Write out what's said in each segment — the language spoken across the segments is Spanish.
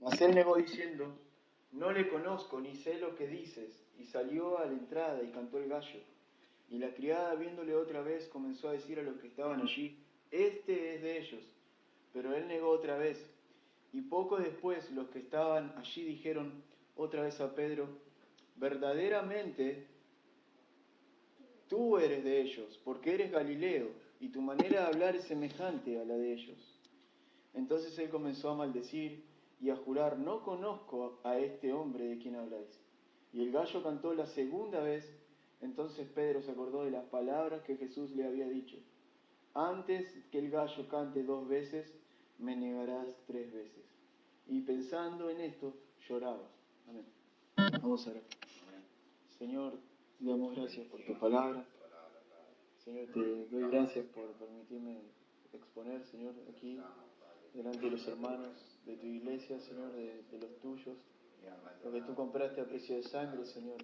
Mas él negó diciendo, no le conozco ni sé lo que dices. Y salió a la entrada y cantó el gallo. Y la criada, viéndole otra vez, comenzó a decir a los que estaban allí, este es de ellos. Pero él negó otra vez. Y poco después los que estaban allí dijeron otra vez a Pedro, verdaderamente tú eres de ellos, porque eres Galileo, y tu manera de hablar es semejante a la de ellos. Entonces él comenzó a maldecir y a jurar, no conozco a este hombre de quien habláis. Y el gallo cantó la segunda vez. Entonces Pedro se acordó de las palabras que Jesús le había dicho. Antes que el gallo cante 2 veces, me negarás 3 veces. Y pensando en esto, lloraba. Amén. Vamos a orar. Señor, te damos gracias por tu palabra. Señor, te doy gracias por permitirme exponer, Señor, aquí, delante de los hermanos de tu iglesia, Señor, de los tuyos, lo que tú compraste a precio de sangre, Señor.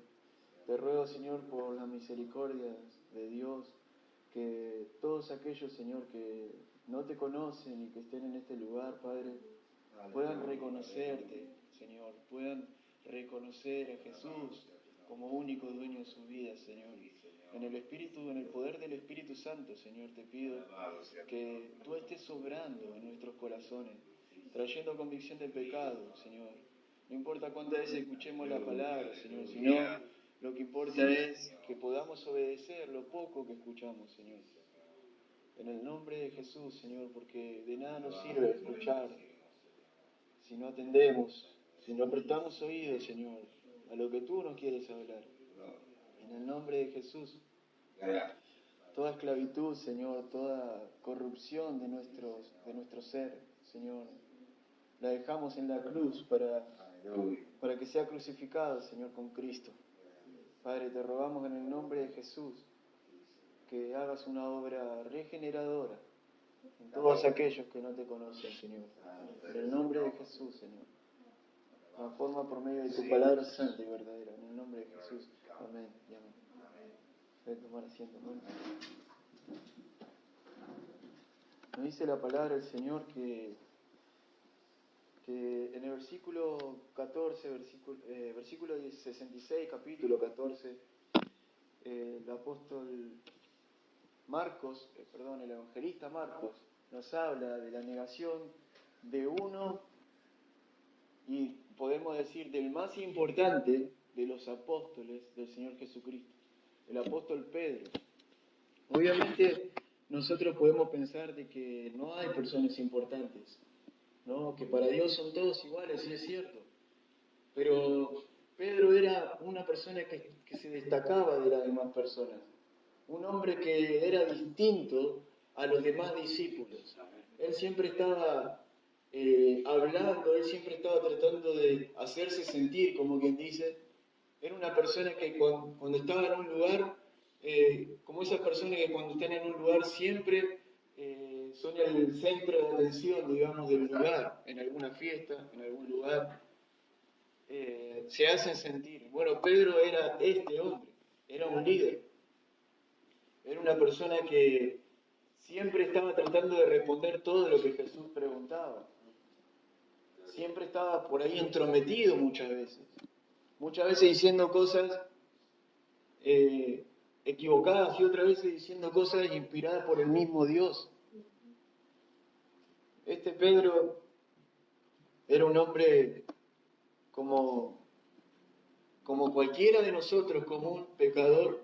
Te ruego, Señor, por la misericordia de Dios, que todos aquellos, Señor, que no te conocen y que estén en este lugar, Padre, puedan reconocerte, Señor, puedan reconocer a Jesús como único dueño de sus vidas, Señor. En el Espíritu, en el poder del Espíritu Santo, Señor, te pido que tú estés obrando en nuestros corazones, trayendo convicción del pecado, Señor. No importa cuántas veces escuchemos la palabra, Señor, sino lo que importa es que podamos obedecer lo poco que escuchamos, Señor. En el nombre de Jesús, Señor, porque de nada nos sirve escuchar si no atendemos, si no prestamos oídos, Señor, a lo que tú nos quieres hablar. En el nombre de Jesús, toda esclavitud, Señor, toda corrupción de nuestro ser, Señor, la dejamos en la cruz para que sea crucificada, Señor, con Cristo. Padre, te rogamos en el nombre de Jesús que hagas una obra regeneradora en todos aquellos que no te conocen, Señor. En el nombre de Jesús, Señor. Transforma por medio de tu palabra santa y verdadera. En el nombre de Jesús. Amén y amén. Voy a tomar asiento, hermano. Nos dice la palabra del Señor que en el versículo 14, versículo 66, capítulo 14, el apóstol Marcos, el evangelista Marcos, nos habla de la negación de uno, y podemos decir del más importante de los apóstoles del Señor Jesucristo, el apóstol Pedro. Obviamente nosotros podemos pensar de que no hay personas importantes, ¿no? Que para Dios son todos iguales, y es cierto. Pero Pedro era una persona que se destacaba de las demás personas. Un hombre que era distinto a los demás discípulos. Él siempre estaba hablando, él siempre estaba tratando de hacerse sentir, como quien dice. Era una persona que cuando estaba en un lugar, como esas personas que cuando están en un lugar siempre son el centro de atención, digamos, del lugar, en alguna fiesta, en algún lugar, se hacen sentir. Bueno, Pedro era este hombre, era un líder, era una persona que siempre estaba tratando de responder todo lo que Jesús preguntaba. Siempre estaba por ahí entrometido muchas veces diciendo cosas equivocadas y otras veces diciendo cosas inspiradas por el mismo Dios. Este Pedro era un hombre como cualquiera de nosotros, como un pecador,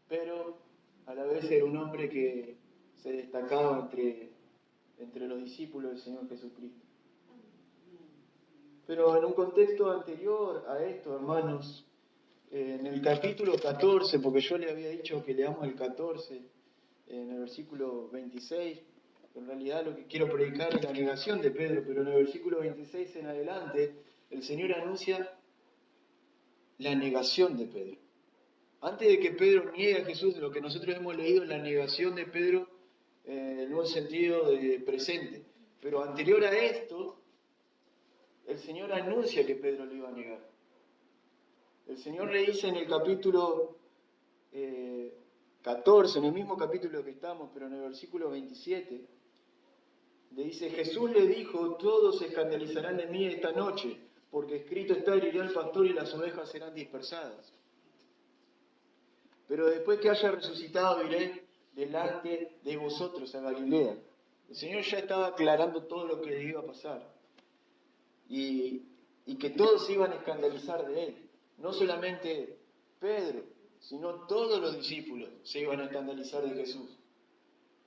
pero a la vez era un hombre que se destacaba entre los discípulos del Señor Jesucristo. Pero en un contexto anterior a esto, hermanos, en el capítulo 14, porque yo le había dicho que leamos el 14, en el versículo 26, en realidad lo que quiero predicar es la negación de Pedro, pero en el versículo 26 en adelante, el Señor anuncia la negación de Pedro. Antes de que Pedro niegue a Jesús, lo que nosotros hemos leído es la negación de Pedro en un sentido de presente. Pero anterior a esto, el Señor anuncia que Pedro lo iba a negar. El Señor le dice en el capítulo 14, en el mismo capítulo que estamos, pero en el versículo 27, Le dice, Jesús le dijo, todos se escandalizarán de mí esta noche, porque escrito está, heriré al pastor y las ovejas serán dispersadas. Pero después que haya resucitado iré delante de vosotros a Galilea. El Señor ya estaba aclarando todo lo que le iba a pasar. Y que todos se iban a escandalizar de él. No solamente Pedro, sino todos los discípulos se iban a escandalizar de Jesús.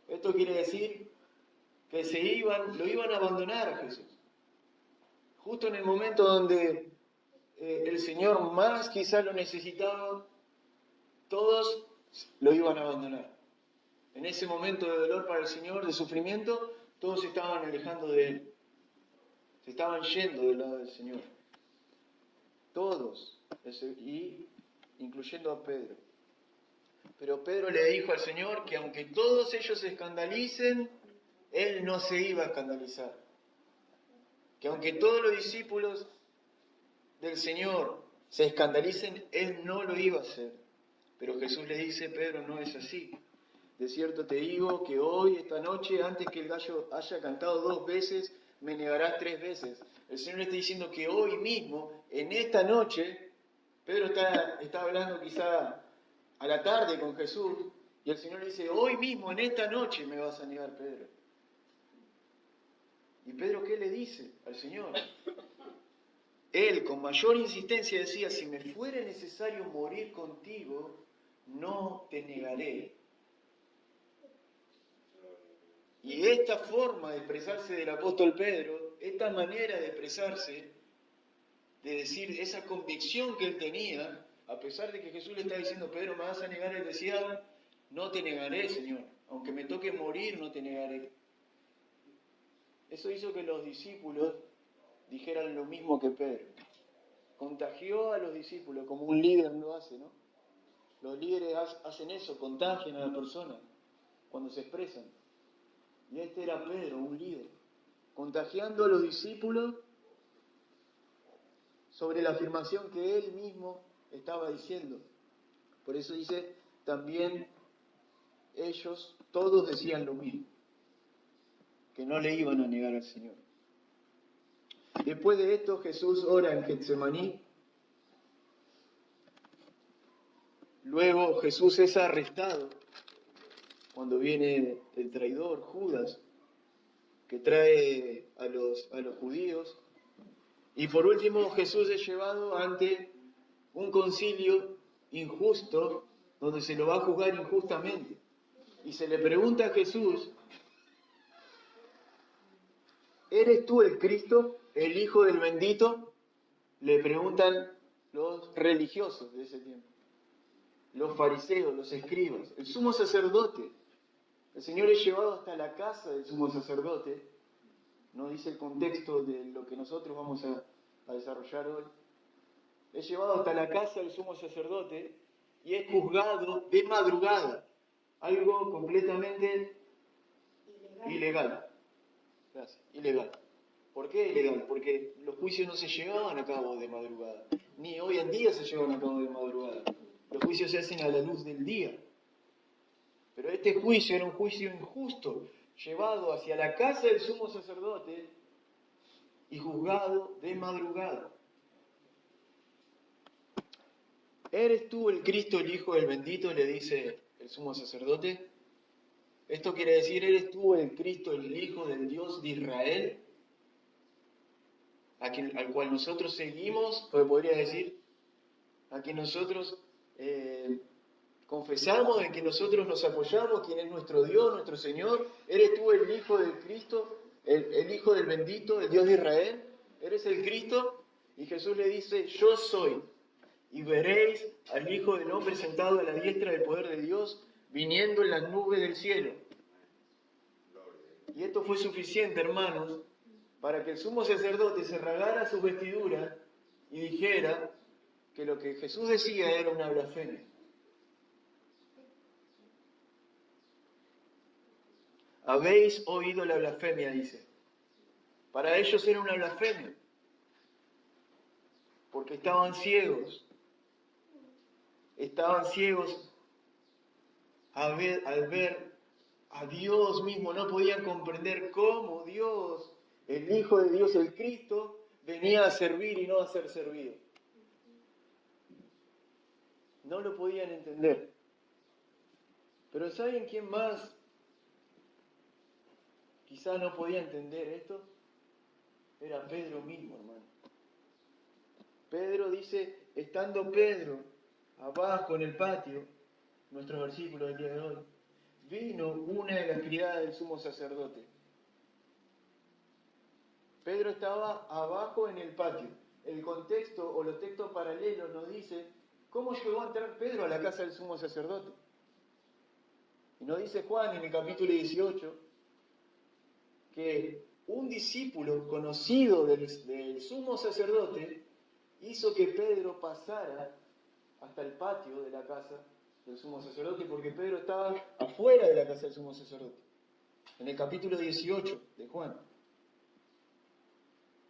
Esto quiere decir que lo iban a abandonar a Jesús. Justo en el momento donde el Señor más quizá lo necesitaba, todos lo iban a abandonar. En ese momento de dolor para el Señor, de sufrimiento, todos se estaban alejando de Él. Se estaban yendo del lado del Señor. Todos, y incluyendo a Pedro. Pero Pedro le dijo al Señor que aunque todos ellos se escandalicen, Él no se iba a escandalizar. Que aunque todos los discípulos del Señor se escandalicen, Él no lo iba a hacer. Pero Jesús le dice, Pedro, no es así. De cierto te digo que hoy, esta noche, antes que el gallo haya cantado 2 veces, me negarás 3 veces. El Señor le está diciendo que hoy mismo, en esta noche, Pedro está hablando quizá a la tarde con Jesús, y el Señor le dice, hoy mismo, en esta noche, me vas a negar, Pedro. ¿Y Pedro qué le dice al Señor? Él, con mayor insistencia, decía, si me fuera necesario morir contigo, no te negaré. Y esta forma de expresarse del apóstol Pedro, esta manera de expresarse, de decir esa convicción que él tenía, a pesar de que Jesús le está diciendo, Pedro, me vas a negar, él decía, no te negaré, Señor, aunque me toque morir, no te negaré. Eso hizo que los discípulos dijeran lo mismo que Pedro. Contagió a los discípulos, como un líder lo hace, ¿no? Los líderes hacen eso, contagian a la persona cuando se expresan. Y este era Pedro, un líder, contagiando a los discípulos sobre la afirmación que él mismo estaba diciendo. Por eso dice, también ellos, todos decían lo mismo, que no le iban a negar al Señor. Después de esto, Jesús ora en Getsemaní. Luego Jesús es arrestado cuando viene el traidor, Judas, que trae a los judíos. Y por último, Jesús es llevado ante un concilio injusto, donde se lo va a juzgar injustamente. Y se le pregunta a Jesús, ¿eres tú el Cristo, el Hijo del Bendito? Le preguntan los religiosos de ese tiempo, los fariseos, los escribas, el sumo sacerdote. El Señor es llevado hasta la casa del sumo sacerdote. No dice el contexto de lo que nosotros vamos a desarrollar hoy. Es llevado hasta la casa del sumo sacerdote y es juzgado de madrugada. Algo completamente ilegal. Gracias. Ilegal. ¿Por qué ilegal? Porque los juicios no se llevaban a cabo de madrugada. Ni hoy en día se llevan a cabo de madrugada. Los juicios se hacen a la luz del día. Pero este juicio era un juicio injusto, llevado hacia la casa del sumo sacerdote y juzgado de madrugada. ¿Eres tú el Cristo, el Hijo del Bendito?, le dice el sumo sacerdote. Esto quiere decir, ¿eres tú el Cristo, el Hijo del Dios de Israel? Al cual nosotros seguimos, podría decir, a quien nosotros confesamos, en que nosotros nos apoyamos, quien es nuestro Dios, nuestro Señor. ¿Eres tú el Hijo del Cristo, el Hijo del Bendito, el Dios de Israel? ¿Eres el Cristo? Y Jesús le dice, yo soy. Y veréis al Hijo del Hombre sentado a la diestra del poder de Dios, viniendo en las nubes del cielo. Y esto fue suficiente, hermanos, para que el sumo sacerdote se rasgara sus vestiduras y dijera que lo que Jesús decía era una blasfemia. Habéis oído la blasfemia, dice. Para ellos era una blasfemia, porque estaban ciegos. Estaban ciegos al ver a Dios mismo, no podían comprender cómo Dios, el Hijo de Dios, el Cristo, venía a servir y no a ser servido. No lo podían entender. Pero ¿saben quién más quizá no podía entender esto? Era Pedro mismo, hermano. Pedro dice, estando Pedro abajo en el patio, nuestro versículo del día de hoy, vino una de las criadas del sumo sacerdote. Pedro estaba abajo en el patio. El contexto o los textos paralelos nos dicen cómo llegó a entrar Pedro a la casa del sumo sacerdote. Y nos dice Juan en el capítulo 18 que un discípulo conocido del sumo sacerdote hizo que Pedro pasara hasta el patio de la casa del sumo sacerdote, porque Pedro estaba afuera de la casa del sumo sacerdote, en el capítulo 18 de Juan.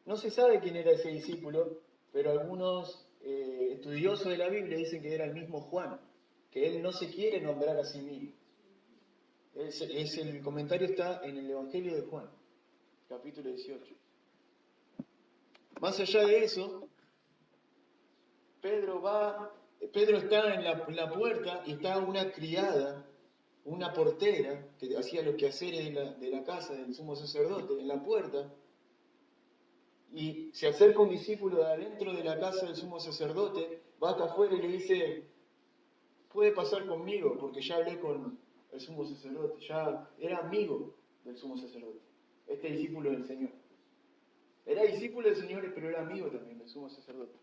No se sabe quién era ese discípulo, pero algunos estudiosos de la Biblia dicen que era el mismo Juan, que él no se quiere nombrar a sí mismo. El comentario está en el Evangelio de Juan, capítulo 18. Más allá de eso, Pedro está en la puerta y está una criada, una portera, que hacía los quehaceres de la casa del sumo sacerdote, en la puerta, y se acerca un discípulo de adentro de la casa del sumo sacerdote, va hasta afuera y le dice, puede pasar conmigo, porque ya hablé con el sumo sacerdote, ya era amigo del sumo sacerdote, este discípulo del Señor. Era discípulo del Señor, pero era amigo también del sumo sacerdote.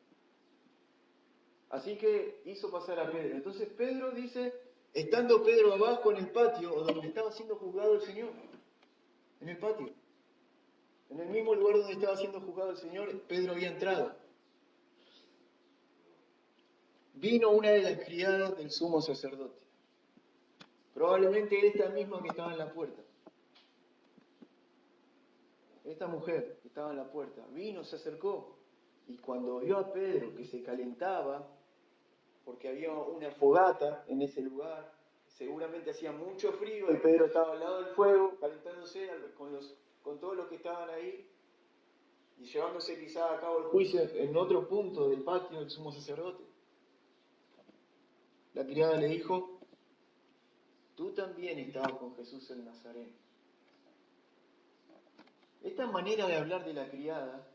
Así que hizo pasar a Pedro. Entonces Pedro dice, estando Pedro abajo en el patio, o donde estaba siendo juzgado el Señor, en el patio, en el mismo lugar donde estaba siendo juzgado el Señor, Pedro había entrado. Vino una de las criadas del sumo sacerdote, probablemente esta misma que estaba en la puerta. Esta mujer que estaba en la puerta, vino, se acercó, y cuando vio a Pedro que se calentaba, porque había una fogata en ese lugar, seguramente hacía mucho frío y Pedro estaba al lado del fuego, calentándose con todos los que estaban ahí y llevándose quizá a cabo el juicio en otro punto del patio del sumo sacerdote. La criada le dijo, tú también estabas con Jesús el Nazareno. Esta manera de hablar de la criada,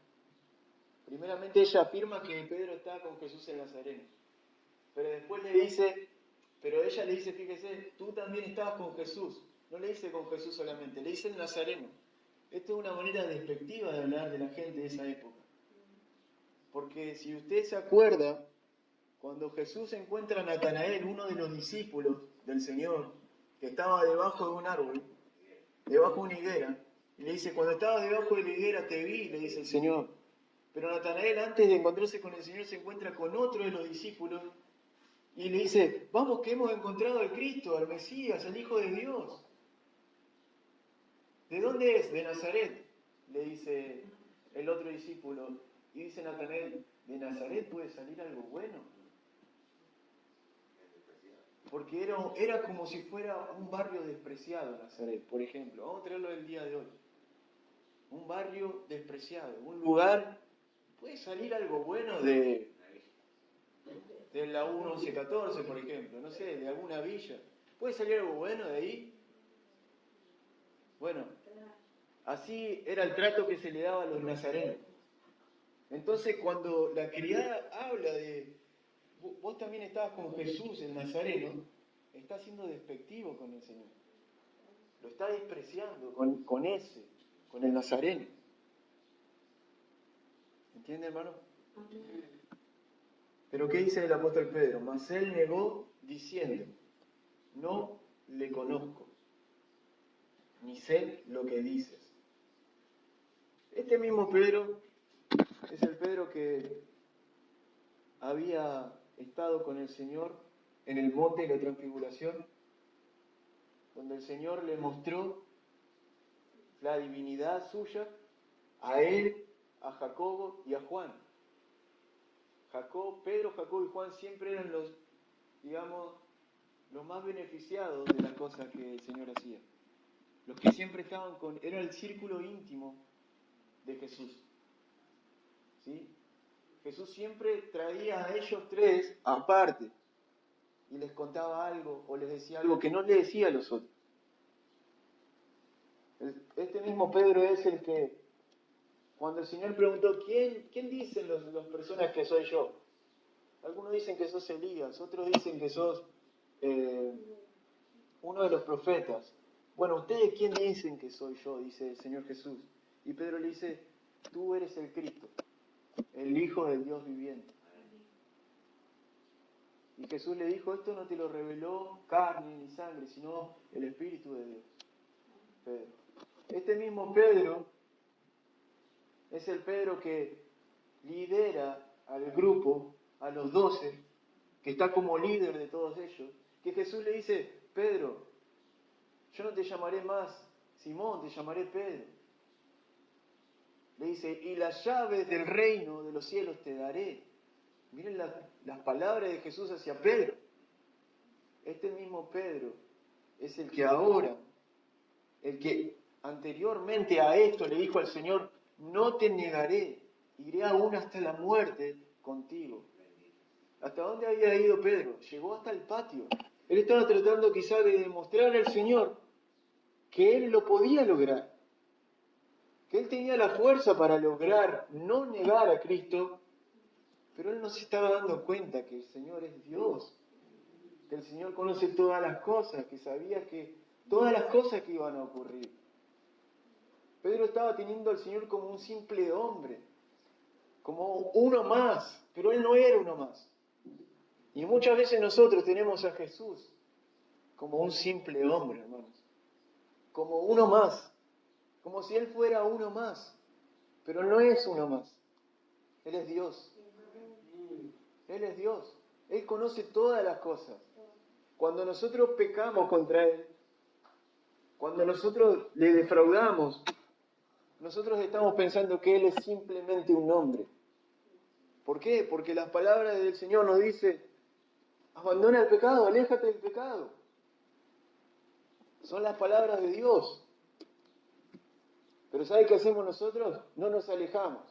primeramente ella afirma que Pedro estaba con Jesús el Nazareno. Pero después ella le dice, fíjese, tú también estabas con Jesús. No le dice con Jesús solamente, le dice el Nazareno. Esto es una manera despectiva de hablar de la gente de esa época. Porque si usted se acuerda, cuando Jesús encuentra a Natanael, uno de los discípulos del Señor, que estaba debajo de un árbol, debajo de una higuera, y le dice, cuando estabas debajo de la higuera te vi, le dice el Señor. Pero Natanael, antes de encontrarse con el Señor, se encuentra con otro de los discípulos, y le dice, vamos que hemos encontrado al Cristo, al Mesías, al Hijo de Dios. ¿De dónde es? De Nazaret, le dice el otro discípulo. Y dice Natanael, ¿de Nazaret puede salir algo bueno? Porque era como si fuera un barrio despreciado Nazaret, por ejemplo. Vamos a traerlo del día de hoy. Un barrio despreciado, un lugar, puede salir algo bueno de la 1114, por ejemplo, no sé, de alguna villa. ¿Puede salir algo bueno de ahí? Bueno, así era el trato que se le daba a los nazarenos. Entonces, cuando la criada habla de, vos también estabas con Jesús, el nazareno, está siendo despectivo con el Señor. Lo está despreciando con el nazareno. ¿Entiende, hermano? Pero ¿qué dice el apóstol Pedro? Mas él negó diciendo, no le conozco, ni sé lo que dices. Este mismo Pedro es el Pedro que había estado con el Señor en el monte de la transfiguración, donde el Señor le mostró la divinidad suya a él, a Jacobo y a Juan. Pedro, Jacobo y Juan siempre eran los más beneficiados de las cosas que el Señor hacía. Los que siempre estaban era el círculo íntimo de Jesús. ¿Sí? Jesús siempre traía a ellos tres aparte y les contaba algo o les decía algo que no le decía a los otros. Este mismo Pedro es el que, cuando el Señor preguntó, ¿quién dicen las personas que soy yo? Algunos dicen que sos Elías, otros dicen que sos uno de los profetas. Bueno, ¿ustedes quién dicen que soy yo? Dice el Señor Jesús. Y Pedro le dice, tú eres el Cristo, el Hijo del Dios viviente. Y Jesús le dijo, esto no te lo reveló carne ni sangre, sino el Espíritu de Dios. Pedro. Este mismo Pedro es el Pedro que lidera al grupo, a los 12, que está como líder de todos ellos, que Jesús le dice, Pedro, yo no te llamaré más Simón, te llamaré Pedro. Le dice, y las llaves del reino de los cielos te daré. Miren las palabras de Jesús hacia Pedro. Este mismo Pedro es el que ahora, el que anteriormente a esto le dijo al Señor, no te negaré, iré aún hasta la muerte contigo. ¿Hasta dónde había ido Pedro? Llegó hasta el patio. Él estaba tratando quizá de demostrar al Señor que él lo podía lograr, que él tenía la fuerza para lograr no negar a Cristo, pero él no se estaba dando cuenta que el Señor es Dios, que el Señor conoce todas las cosas, que sabía que todas las cosas que iban a ocurrir. Pedro estaba teniendo al Señor como un simple hombre, como uno más, pero él no era uno más. Y muchas veces nosotros tenemos a Jesús como un simple hombre, hermanos, como uno más, como si Él fuera uno más, pero no es uno más. Él es Dios. Él es Dios. Él conoce todas las cosas. Cuando nosotros pecamos contra Él, cuando nosotros le defraudamos, nosotros estamos pensando que Él es simplemente un hombre. ¿Por qué? Porque las palabras del Señor nos dicen, abandona el pecado, aléjate del pecado. Son las palabras de Dios. Pero ¿sabe qué hacemos nosotros? No nos alejamos.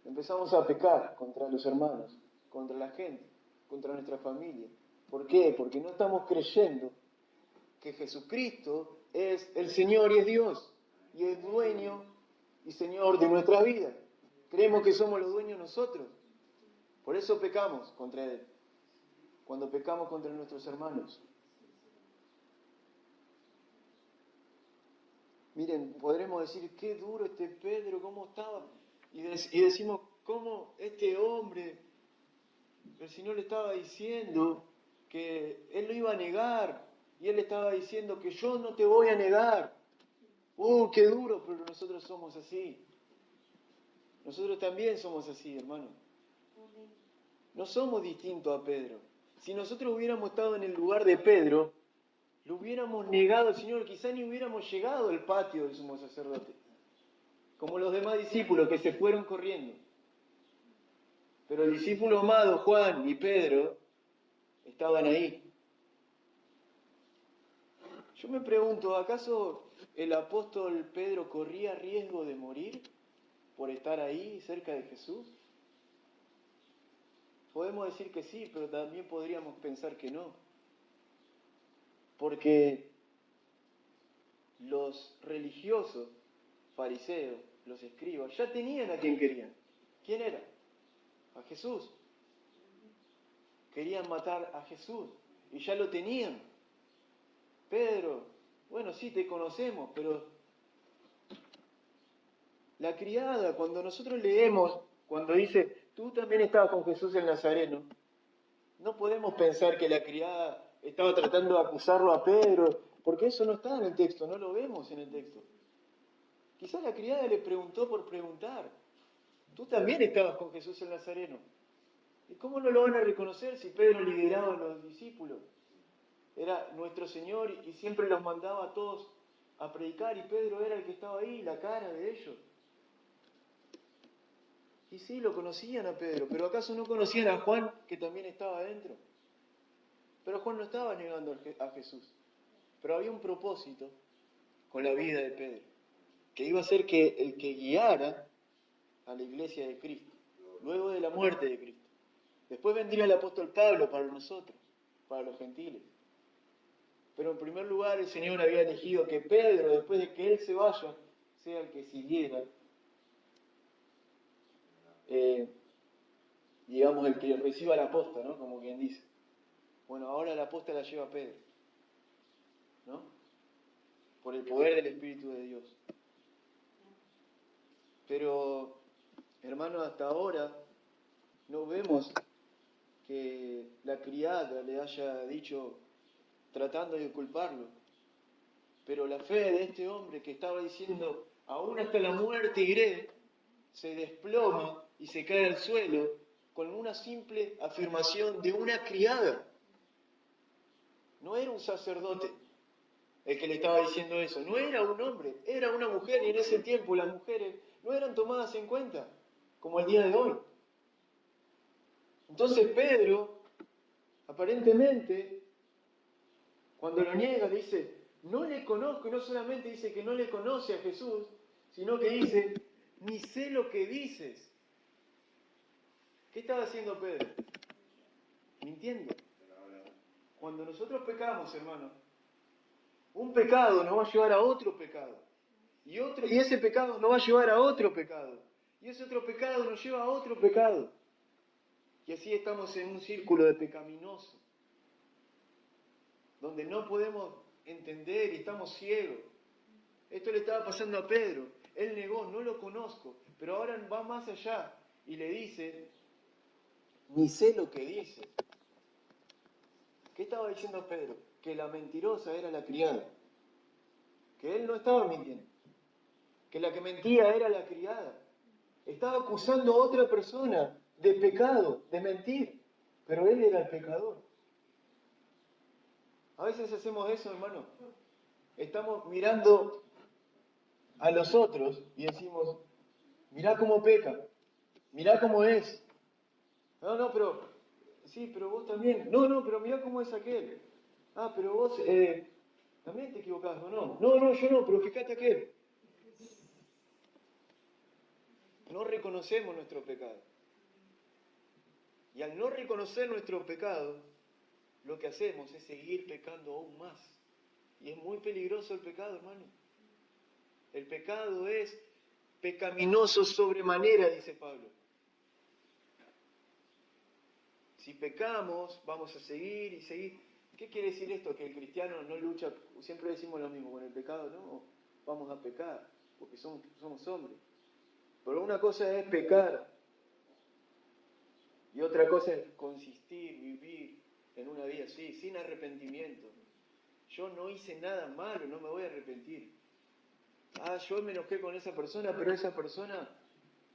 Empezamos a pecar contra los hermanos, contra la gente, contra nuestra familia. ¿Por qué? Porque no estamos creyendo que Jesucristo es el Señor y es Dios, y es dueño y Señor de nuestra vida. Creemos que somos los dueños nosotros. Por eso pecamos contra Él, cuando pecamos contra nuestros hermanos. Miren, podremos decir, qué duro este Pedro, cómo estaba. Y decimos, cómo este hombre, el Señor le estaba diciendo que Él lo iba a negar. Y Él le estaba diciendo que yo no te voy a negar. Qué duro, pero nosotros somos así. Nosotros también somos así, hermano. No somos distintos a Pedro. Si nosotros hubiéramos estado en el lugar de Pedro, lo hubiéramos negado al Señor, quizá ni hubiéramos llegado al patio del sumo sacerdote, como los demás discípulos que se fueron corriendo. Pero el discípulo amado, Juan y Pedro, estaban ahí. Yo me pregunto, ¿acaso el apóstol Pedro corría riesgo de morir por estar ahí cerca de Jesús? Podemos decir que sí, pero también podríamos pensar que no. Porque los religiosos, fariseos, los escribas, ya tenían a quien querían. ¿Quién era? A Jesús. Querían matar a Jesús y ya lo tenían. Pedro, bueno, sí te conocemos, pero la criada, cuando nosotros leemos, cuando dice, tú también estabas con Jesús el Nazareno, no podemos pensar que la criada estaba tratando de acusarlo a Pedro, porque eso no está en el texto, no lo vemos en el texto. Quizás la criada le preguntó por preguntar, tú también estabas con Jesús el Nazareno. ¿Y cómo no lo van a reconocer si Pedro lideraba a los discípulos? Era nuestro Señor y siempre los mandaba a todos a predicar y Pedro era el que estaba ahí, la cara de ellos. Y sí, lo conocían a Pedro, pero ¿acaso no conocían a Juan, que también estaba adentro? Pero Juan no estaba negando a Jesús, pero había un propósito. con la vida de Pedro, que iba a ser el que guiara a la iglesia de Cristo, luego de la muerte de Cristo. Después vendría el apóstol Pablo para nosotros, para los gentiles. Pero en primer lugar el Señor había elegido que Pedro, después de que él se vaya, sea el que siguiera, digamos, el que reciba la posta, ¿no? Como quien dice. Bueno, ahora la posta la lleva Pedro, ¿no? Por el poder del Espíritu de Dios. Pero, hermano, hasta ahora no vemos que la criada le haya dicho, tratando de culparlo. Pero la fe de este hombre que estaba diciendo, aún hasta la muerte iré, se desploma y se cae al suelo con una simple afirmación de una criada. No era un sacerdote el que le estaba diciendo eso, no era un hombre, era una mujer, y en ese tiempo las mujeres no eran tomadas en cuenta, como el día de hoy. Entonces Pedro, aparentemente, cuando lo niega, dice, no le conozco, y no solamente dice que no le conoce a Jesús, sino que dice, ni sé lo que dices. ¿Qué estaba haciendo Pedro? Mintiendo. Cuando nosotros pecamos, hermano, un pecado nos va a llevar a otro pecado. Y ese pecado nos va a llevar a otro pecado. Y ese otro pecado nos lleva a otro pecado. Y así estamos en un círculo de pecaminoso, donde no podemos entender y estamos ciegos. Esto le estaba pasando a Pedro. Él negó, no lo conozco, pero ahora va más allá y le dice, ni sé lo que dice. ¿Qué estaba diciendo Pedro? Que la mentirosa era la criada, que él no estaba mintiendo, que la que mentía era la criada. Estaba acusando a otra persona de pecado, de mentir, pero él era el pecador. A veces hacemos eso, hermano. Estamos mirando a los otros y decimos, mirá cómo peca, mirá cómo es. No, pero, sí, pero vos también. No, pero mirá cómo es aquel. Ah, pero vos también te equivocás, ¿o no? No, yo no, pero fíjate aquel. No reconocemos nuestro pecado. Y al no reconocer nuestro pecado, lo que hacemos es seguir pecando aún más. Y es muy peligroso el pecado, hermano. El pecado es pecaminoso sobremanera, dice Pablo. Si pecamos, vamos a seguir y seguir. ¿Qué quiere decir esto? Que el cristiano no lucha, siempre decimos lo mismo, con el pecado no, vamos a pecar, porque somos hombres. Pero una cosa es pecar y otra cosa es consistir, vivir en una vida así, sin arrepentimiento. Yo no hice nada malo, no me voy a arrepentir. Yo me enojé con esa persona, pero esa persona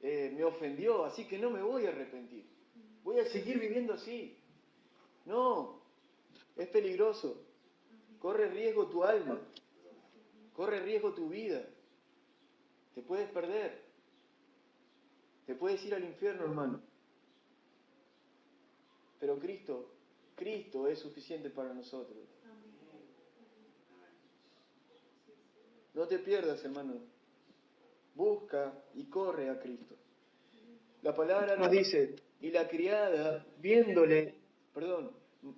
me ofendió, así que no me voy a arrepentir. Voy a seguir viviendo así. No, es peligroso. Corre riesgo tu alma. Corre riesgo tu vida. Te puedes perder. Te puedes ir al infierno, hermano. Pero Cristo es suficiente para nosotros. No te pierdas, hermano. Busca y corre a Cristo. La palabra nos dice, y la criada, viéndole,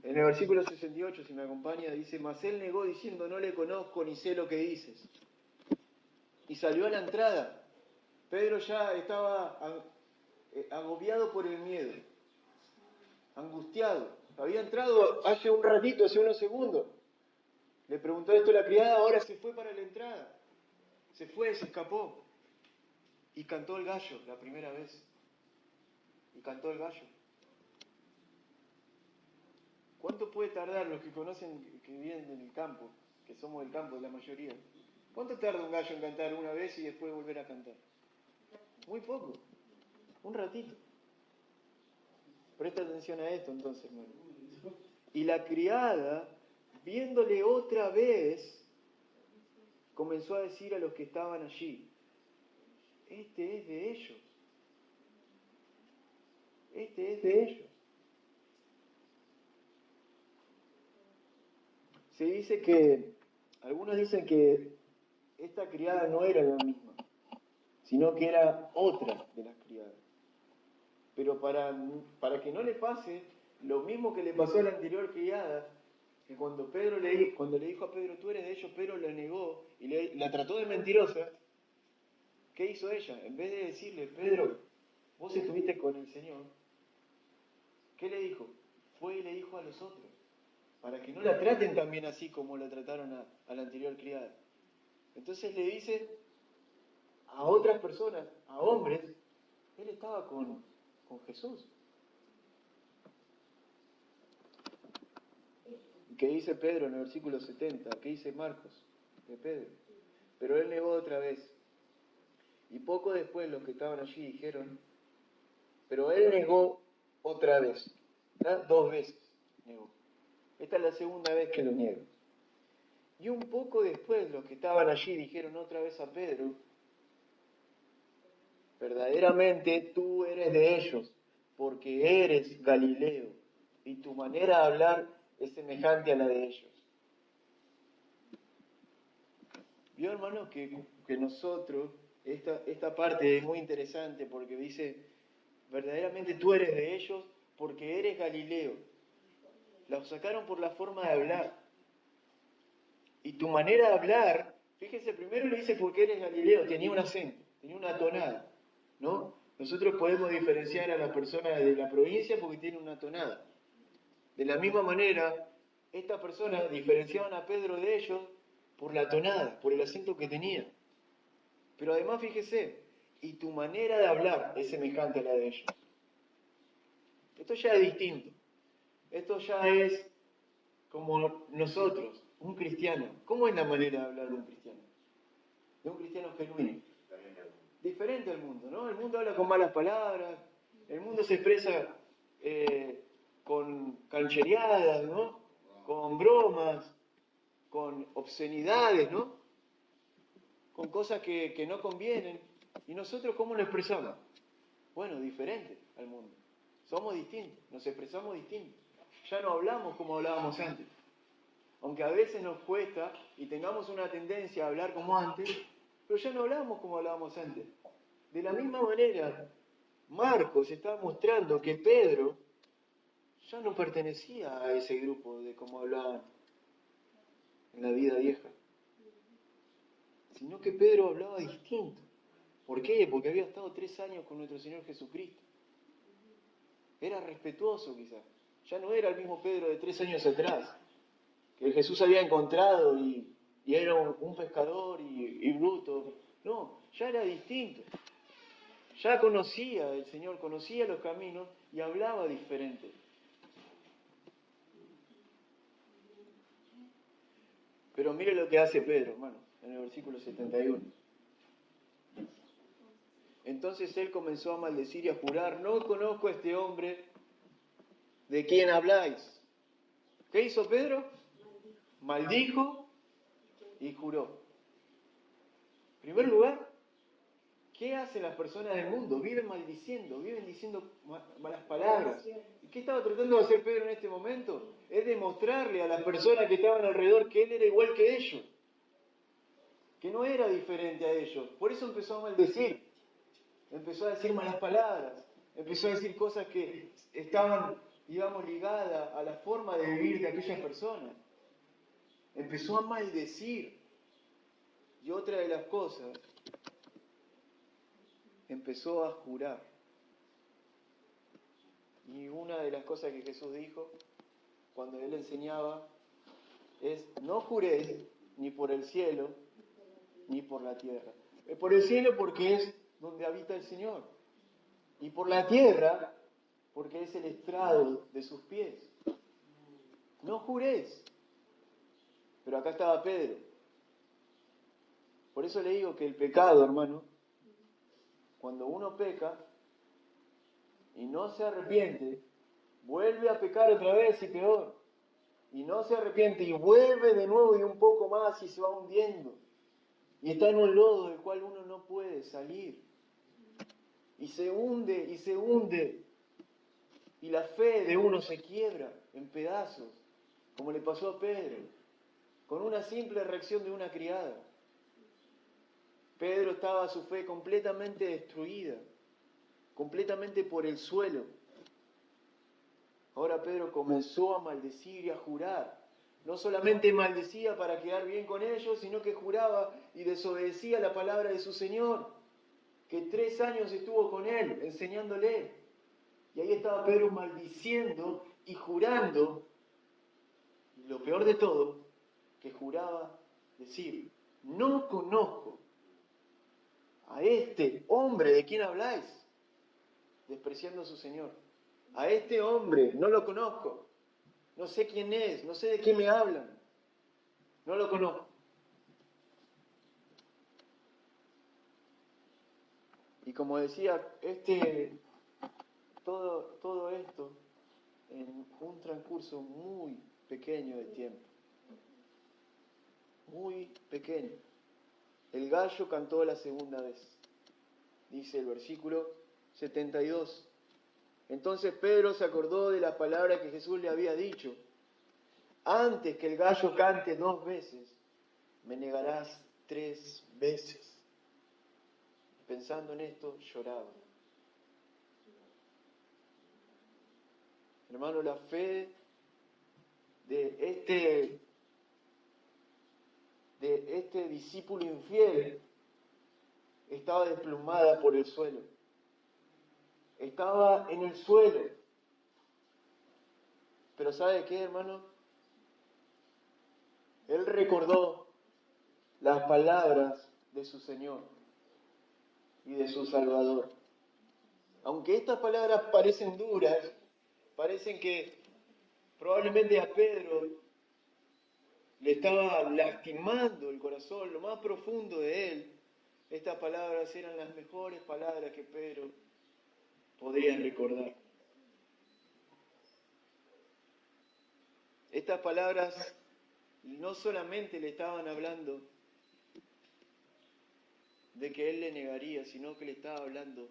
en el versículo 68, si me acompaña, dice, mas él negó diciendo, no le conozco ni sé lo que dices. Y salió a la entrada. Pedro ya estaba agobiado por el miedo, angustiado. Había entrado hace un ratito, hace unos segundos. Le preguntó esto a la criada, ahora se fue para la entrada. Se fue, se escapó. Y cantó el gallo la primera vez. Y cantó el gallo. ¿Cuánto puede tardar los que conocen, que viven en el campo, que somos del campo la mayoría? ¿Cuánto tarda un gallo en cantar una vez y después volver a cantar? Muy poco. Un ratito. Presta atención a esto entonces, hermano. Y la criada, viéndole otra vez, comenzó a decir a los que estaban allí, este es de ellos. Este es de ellos. Se dice que, algunos dicen que esta criada no era la misma, sino que era otra de las criadas. Pero para que no le pase lo mismo que le pasó a la anterior criada, que cuando le dijo a Pedro, tú eres de ellos, Pedro la negó y la trató de mentirosa, ¿qué hizo ella? En vez de decirle, Pedro, vos estuviste con el Señor, ¿qué le dijo? Fue y le dijo a los otros, para que no la traten también así como la trataron a la anterior criada. Entonces le dice a otras personas, a hombres, él estaba con Jesús. ¿Qué dice Pedro en el versículo 70? ¿Qué dice Marcos de Pedro? Pero él negó otra vez. Y poco después los que estaban allí dijeron, pero él negó otra vez. ¿Verdad? 2 veces negó. Esta es la segunda vez que lo niega. Y un poco después los que estaban allí dijeron otra vez a Pedro, verdaderamente tú eres de ellos, porque eres Galileo, y tu manera de hablar es semejante a la de ellos. Vio, hermano, que nosotros, esta parte es muy interesante porque dice, verdaderamente tú eres de ellos porque eres Galileo. La sacaron por la forma de hablar. Y tu manera de hablar, fíjense, primero le dice porque eres Galileo, tenía un acento, tenía una tonada, ¿no? Nosotros podemos diferenciar a las personas de la provincia porque tienen una tonada. De la misma manera, estas personas diferenciaban a Pedro de ellos por la tonada, por el acento que tenía. Pero además, fíjese, y tu manera de hablar es semejante a la de ellos. Esto ya es distinto. Esto ya es como nosotros, un cristiano. ¿Cómo es la manera de hablar de un cristiano? De un cristiano genuino. Diferente al mundo, ¿no? El mundo habla con malas palabras, el mundo se expresa con canchereadas, ¿no? Con bromas, con obscenidades, ¿no? Con cosas que no convienen. ¿Y nosotros cómo lo expresamos? Bueno, diferente al mundo. Somos distintos, nos expresamos distintos. Ya no hablamos como hablábamos antes. Aunque a veces nos cuesta y tengamos una tendencia a hablar como antes, pero ya no hablamos como hablábamos antes. De la misma manera, Marcos está mostrando que Pedro ya no pertenecía a ese grupo de como hablaban en la vida vieja, sino que Pedro hablaba distinto. ¿Por qué? Porque había estado 3 años con nuestro Señor Jesucristo. Era respetuoso quizás. Ya no era el mismo Pedro de 3 años atrás, que Jesús había encontrado y era un pescador y bruto. No, ya era distinto. Ya conocía el Señor, conocía los caminos y hablaba diferente. Pero mire lo que hace Pedro, hermano, en el versículo 71. Entonces él comenzó a maldecir y a jurar, no conozco a este hombre de quien habláis. ¿Qué hizo Pedro? Maldijo y juró. En primer lugar, ¿qué hacen las personas del mundo? Viven maldiciendo, viven diciendo malas palabras. ¿Y qué estaba tratando de hacer Pedro en este momento? Es demostrarle a las personas que estaban alrededor que él era igual que ellos, que no era diferente a ellos. Por eso empezó a maldecir, empezó a decir malas palabras, empezó a decir cosas que estaban, digamos, ligadas a la forma de vivir de aquellas personas. Empezó a maldecir. Y otra de las cosas, empezó a jurar. Y una de las cosas que Jesús dijo cuando Él enseñaba es, no juréis ni por el cielo ni por la tierra. Por el cielo porque es donde habita el Señor. Y por la tierra porque es el estrado de sus pies. No juréis. Pero acá estaba Pedro. Por eso le digo que el pecado, hermano, cuando uno peca y no se arrepiente, vuelve a pecar otra vez y peor. Y no se arrepiente y vuelve de nuevo y un poco más y se va hundiendo. Y está en un lodo del cual uno no puede salir. Y se hunde y se hunde. Y la fe de uno se quiebra en pedazos, como le pasó a Pedro, con una simple reacción de una criada. Pedro estaba su fe completamente destruida, completamente por el suelo. Ahora Pedro comenzó a maldecir y a jurar. No solamente maldecía para quedar bien con ellos, sino que juraba y desobedecía la palabra de su Señor, que 3 años estuvo con él, enseñándole. Y ahí estaba Pedro maldiciendo y jurando. Y lo peor de todo, que juraba decir, no conozco a este hombre de quien habláis, despreciando a su Señor. A este hombre no lo conozco, no sé quién es, no sé de qué me hablan, no lo conozco. Y como decía, todo esto en un transcurso muy pequeño de tiempo, muy pequeño. El gallo cantó la segunda vez, dice el versículo 72. Entonces Pedro se acordó de la palabra que Jesús le había dicho: antes que el gallo cante 2 veces, me negarás 3 veces. Pensando en esto, lloraba. Hermano, la fe de este discípulo infiel estaba desplumada por el suelo. Estaba en el suelo. Pero ¿sabe qué, hermano? Él recordó las palabras de su Señor y de su Salvador. Aunque estas palabras parecen duras, parecen que probablemente a Pedro le estaba lastimando el corazón, lo más profundo de él, estas palabras eran las mejores palabras que Pedro podría recordar. Estas palabras no solamente le estaban hablando de que él le negaría, sino que le estaba hablando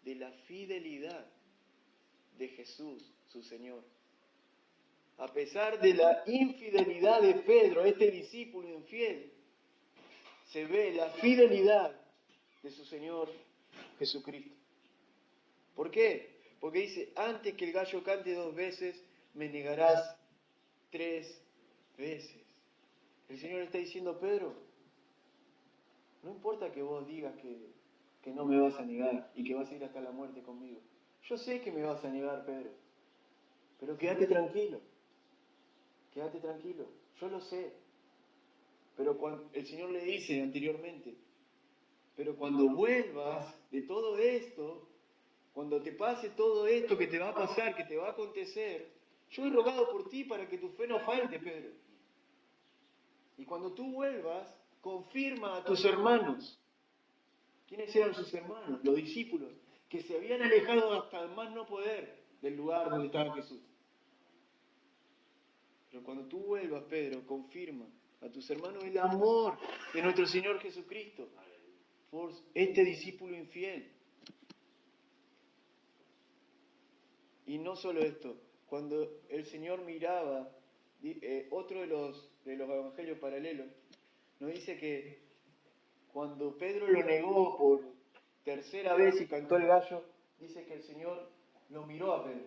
de la fidelidad de Jesús, su Señor. A pesar de la infidelidad de Pedro, este discípulo infiel, se ve la fidelidad de su Señor Jesucristo. ¿Por qué? Porque dice, antes que el gallo cante 2 veces, me negarás 3 veces. El Señor está diciendo, Pedro, no importa que vos digas que no me vas a negar y que vas a ir hasta la muerte conmigo. Yo sé que me vas a negar, Pedro, pero quédate tranquilo, yo lo sé. Pero cuando el Señor le dice anteriormente, pero cuando vuelvas de todo esto, cuando te pase todo esto que te va a pasar, que te va a acontecer, yo he rogado por ti para que tu fe no falte, Pedro. Y cuando tú vuelvas, confirma a tus hermanos. ¿Quiénes eran sus hermanos? Los discípulos, que se habían alejado hasta el más no poder del lugar donde estaba Jesús. Pero cuando tú vuelvas, Pedro, confirma a tus hermanos el amor de nuestro Señor Jesucristo por este discípulo infiel. Y no solo esto, cuando el Señor miraba, otro de los evangelios paralelos, nos dice que cuando Pedro lo negó por 3.ª vez y cantó el gallo, dice que el Señor lo miró a Pedro.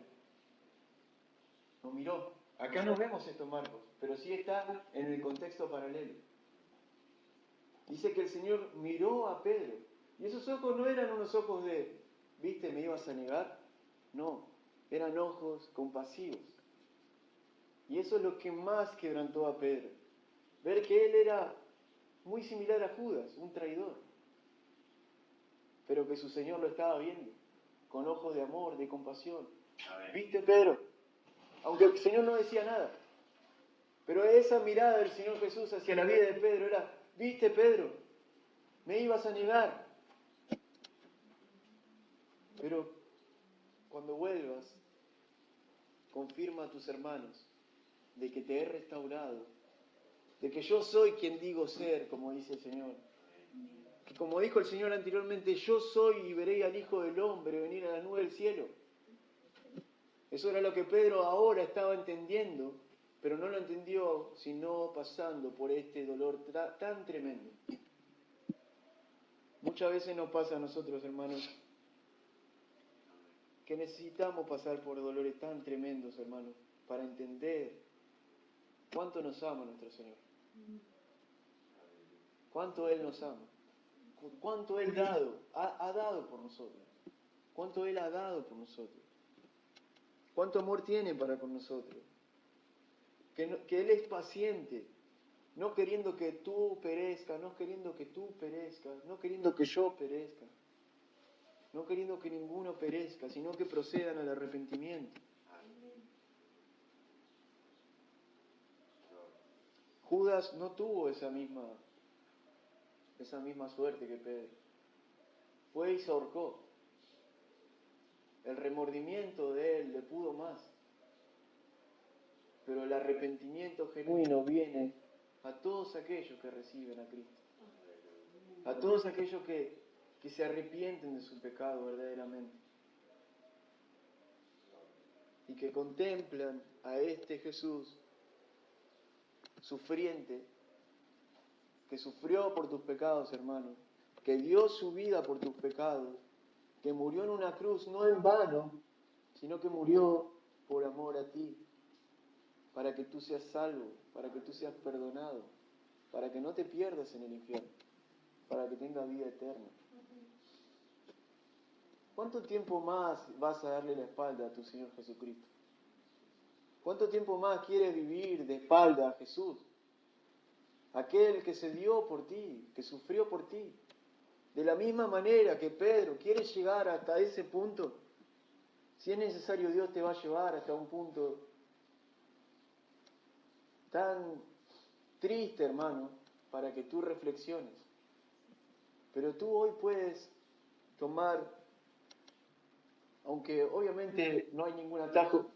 Lo miró. Acá no vemos esto, Marcos, pero sí está en el contexto paralelo. Dice que el Señor miró a Pedro. Y esos ojos no eran unos ojos de, ¿viste, me ibas a negar? No, eran ojos compasivos. Y eso es lo que más quebrantó a Pedro. Ver que él era muy similar a Judas, un traidor. Pero que su Señor lo estaba viendo, con ojos de amor, de compasión. ¿Viste, Pedro? Aunque el Señor no decía nada. Pero esa mirada del Señor Jesús hacia la vida de Pedro era, ¿viste, Pedro? Me ibas a negar. Pero cuando vuelvas, confirma a tus hermanos de que te he restaurado, de que yo soy quien digo ser, como dice el Señor. Que como dijo el Señor anteriormente, yo soy y veré al Hijo del Hombre venir a la nube del cielo. Eso era lo que Pedro ahora estaba entendiendo, pero no lo entendió sino pasando por este dolor tan tremendo. Muchas veces nos pasa a nosotros, hermanos, que necesitamos pasar por dolores tan tremendos, hermanos, para entender cuánto nos ama nuestro Señor. Cuánto Él nos ama. Cuánto Él ha dado por nosotros. Cuánto Él ha dado por nosotros. Cuánto amor tiene para con nosotros. Que Él es paciente, no queriendo que tú perezcas, no queriendo que tú perezcas, no queriendo que yo perezca, no queriendo que ninguno perezca, sino que procedan al arrepentimiento. Judas no tuvo esa misma suerte que Pedro. Fue y se ahorcó. El remordimiento de él le pudo más. Pero el arrepentimiento genuino viene a todos aquellos que reciben a Cristo. A todos aquellos que se arrepienten de su pecado verdaderamente. Y que contemplan a este Jesús sufriente, que sufrió por tus pecados, hermano, que dio su vida por tus pecados, que murió en una cruz no en vano, sino que murió por amor a ti, para que tú seas salvo, para que tú seas perdonado, para que no te pierdas en el infierno, para que tengas vida eterna. ¿Cuánto tiempo más vas a darle la espalda a tu Señor Jesucristo? ¿Cuánto tiempo más quieres vivir de espalda a Jesús? Aquel que se dio por ti, que sufrió por ti. De la misma manera que Pedro quiere llegar hasta ese punto, si es necesario, Dios te va a llevar hasta un punto tan triste, hermano, para que tú reflexiones. Pero tú hoy puedes tomar, aunque obviamente no hay ningún atajo,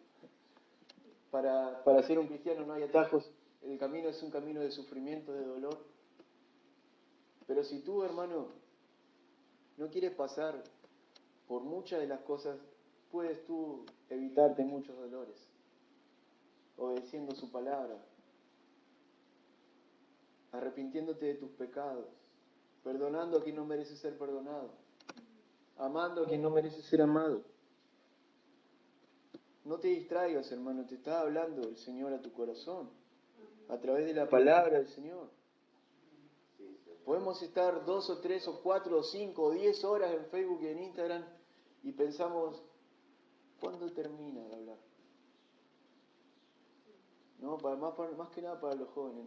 para ser un cristiano no hay atajos, el camino es un camino de sufrimiento, de dolor. Pero si tú, hermano, no quieres pasar por muchas de las cosas, puedes tú evitarte muchos dolores, obedeciendo su palabra, arrepintiéndote de tus pecados, perdonando a quien no merece ser perdonado, amando a quien no merece ser amado. No te distraigas, hermano, te está hablando el Señor a tu corazón, a través de la palabra del Señor. Podemos estar 2 o 3 o 4 o 5 o 10 horas en Facebook y en Instagram y pensamos, ¿cuándo termina de hablar? No, más que nada para los jóvenes.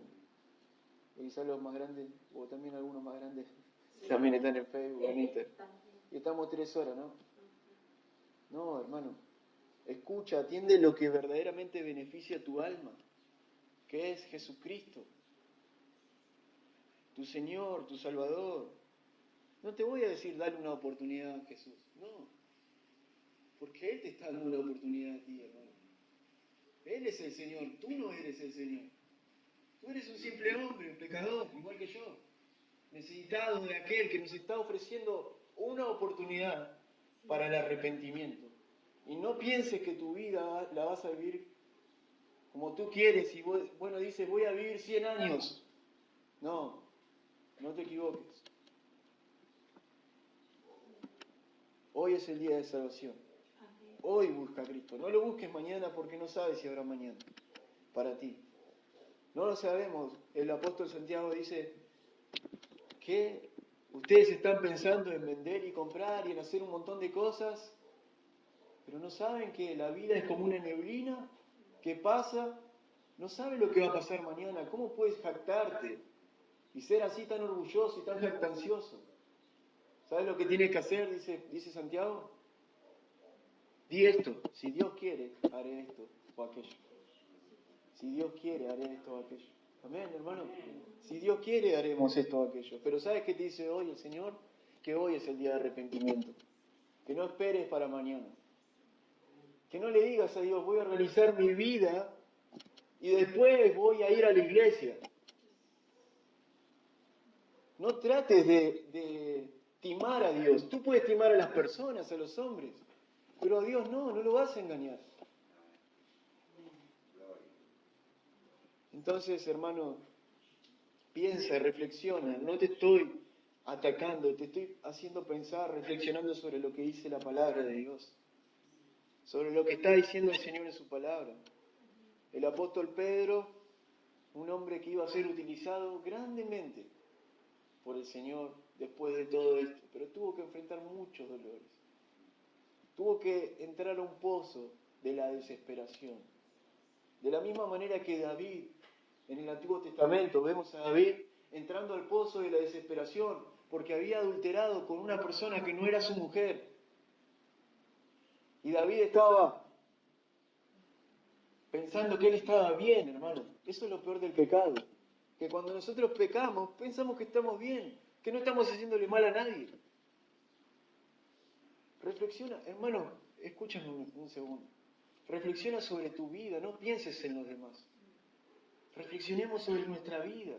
Y quizás los más grandes, o también algunos más grandes, también están en Facebook, en Instagram. Y estamos 3 horas, ¿no? No, hermano. Escucha, atiende lo que verdaderamente beneficia a tu alma, que es Jesucristo, tu Señor, tu Salvador. No te voy a decir dale una oportunidad a Jesús, no, porque Él te está dando una oportunidad a ti, hermano. Él es el Señor, tú no eres el Señor. Tú eres un simple hombre, un pecador, igual que yo, necesitado de aquel que nos está ofreciendo una oportunidad para el arrepentimiento. Y no pienses que tu vida la vas a vivir como tú quieres y bueno, dices, voy a vivir 100 años. No, no te equivoques. Hoy es el día de salvación. Hoy busca a Cristo. No lo busques mañana porque no sabes si habrá mañana para ti. No lo sabemos. El apóstol Santiago dice que ustedes están pensando en vender y comprar y en hacer un montón de cosas, pero no saben que la vida es como una neblina que pasa, no sabes lo que va a pasar mañana. ¿Cómo puedes jactarte y ser así tan orgulloso y tan jactancioso? ¿Sabes lo que tienes que hacer? Dice Santiago. Di esto, si Dios quiere, haré esto o aquello. Si Dios quiere, haré esto o aquello. Amén, hermano. Si Dios quiere, haremos esto o aquello. Pero ¿sabes qué te dice hoy el Señor? Que hoy es el día de arrepentimiento. Que no esperes para mañana. Que no le digas a Dios, voy a organizar mi vida y después voy a ir a la iglesia. No trates de timar a Dios. Tú puedes timar a las personas, a los hombres, pero a Dios no lo vas a engañar. Entonces, hermano, piensa, reflexiona. No te estoy atacando, te estoy haciendo pensar, reflexionando sobre lo que dice la palabra de Dios, sobre lo que está diciendo el Señor en su palabra. El apóstol Pedro, un hombre que iba a ser utilizado grandemente por el Señor después de todo esto, pero tuvo que enfrentar muchos dolores. Tuvo que entrar a un pozo de la desesperación. De la misma manera que David, en el Antiguo Testamento, vemos a David entrando al pozo de la desesperación porque había adulterado con una persona que no era su mujer. Y David estaba pensando que él estaba bien, hermano. Eso es lo peor del pecado. Que cuando nosotros pecamos, pensamos que estamos bien, que no estamos haciéndole mal a nadie. Reflexiona, hermano, escúchame un segundo. Reflexiona sobre tu vida, no pienses en los demás. Reflexionemos sobre nuestra vida.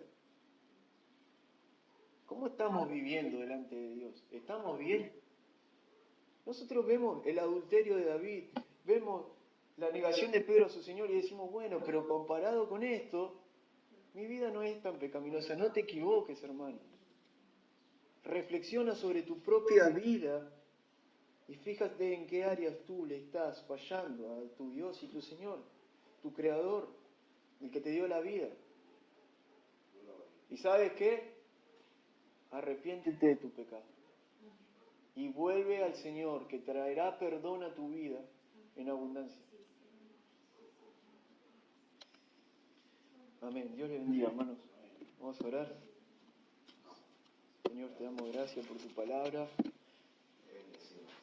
¿Cómo estamos viviendo delante de Dios? ¿Estamos bien? Nosotros vemos el adulterio de David, vemos la negación de Pedro a su Señor y decimos, bueno, pero comparado con esto, mi vida no es tan pecaminosa. No te equivoques, hermano. Reflexiona sobre tu propia vida y fíjate en qué áreas tú le estás fallando a tu Dios y tu Señor, tu Creador, el que te dio la vida. ¿Y sabes qué? Arrepiéntete de tu pecado y vuelve al Señor, que traerá perdón a tu vida en abundancia. Amén. Dios le bendiga, hermanos. Vamos a orar. Señor, te damos gracias por tu palabra.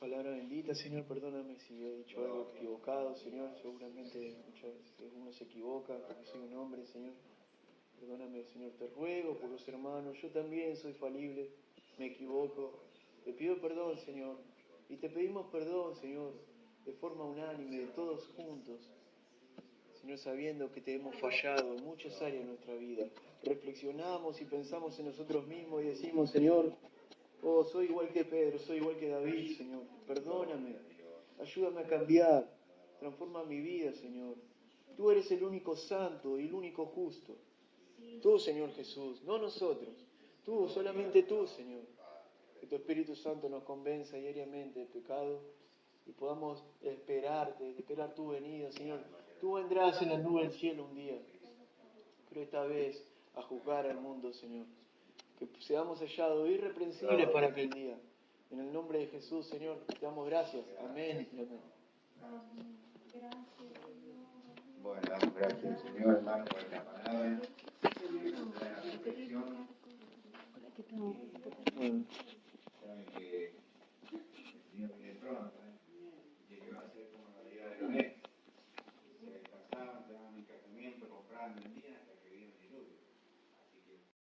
Palabra bendita, Señor, perdóname si he dicho algo equivocado, Señor. Seguramente muchas veces uno se equivoca, porque soy un hombre, Señor. Perdóname, Señor, te ruego por los hermanos. Yo también soy falible, me equivoco. Te pido perdón, Señor. Y te pedimos perdón, Señor, de forma unánime, de todos juntos. Señor, sabiendo que te hemos fallado en muchas áreas de nuestra vida. Reflexionamos y pensamos en nosotros mismos y decimos, Señor, oh, soy igual que Pedro, soy igual que David, Señor. Perdóname, ayúdame a cambiar, transforma mi vida, Señor. Tú eres el único santo y el único justo. Tú, Señor Jesús, no nosotros. Tú, solamente tú, Señor. Que tu Espíritu Santo nos convenza diariamente del pecado y podamos esperarte, esperar tu venida, Señor. Tú vendrás en la nube del cielo un día, pero esta vez a juzgar al mundo, Señor. Que seamos hallados irreprensibles para aquel día. En el nombre de Jesús, Señor, te damos gracias. Amén y amén. Bueno, damos gracias al Señor, hermano, por esta palabra, por la reflexión. Saben que el Señor viene pronto, y que va a ser como la vida de Noé. Se desplazaban, se daban en casamiento, compraban, vendían, hasta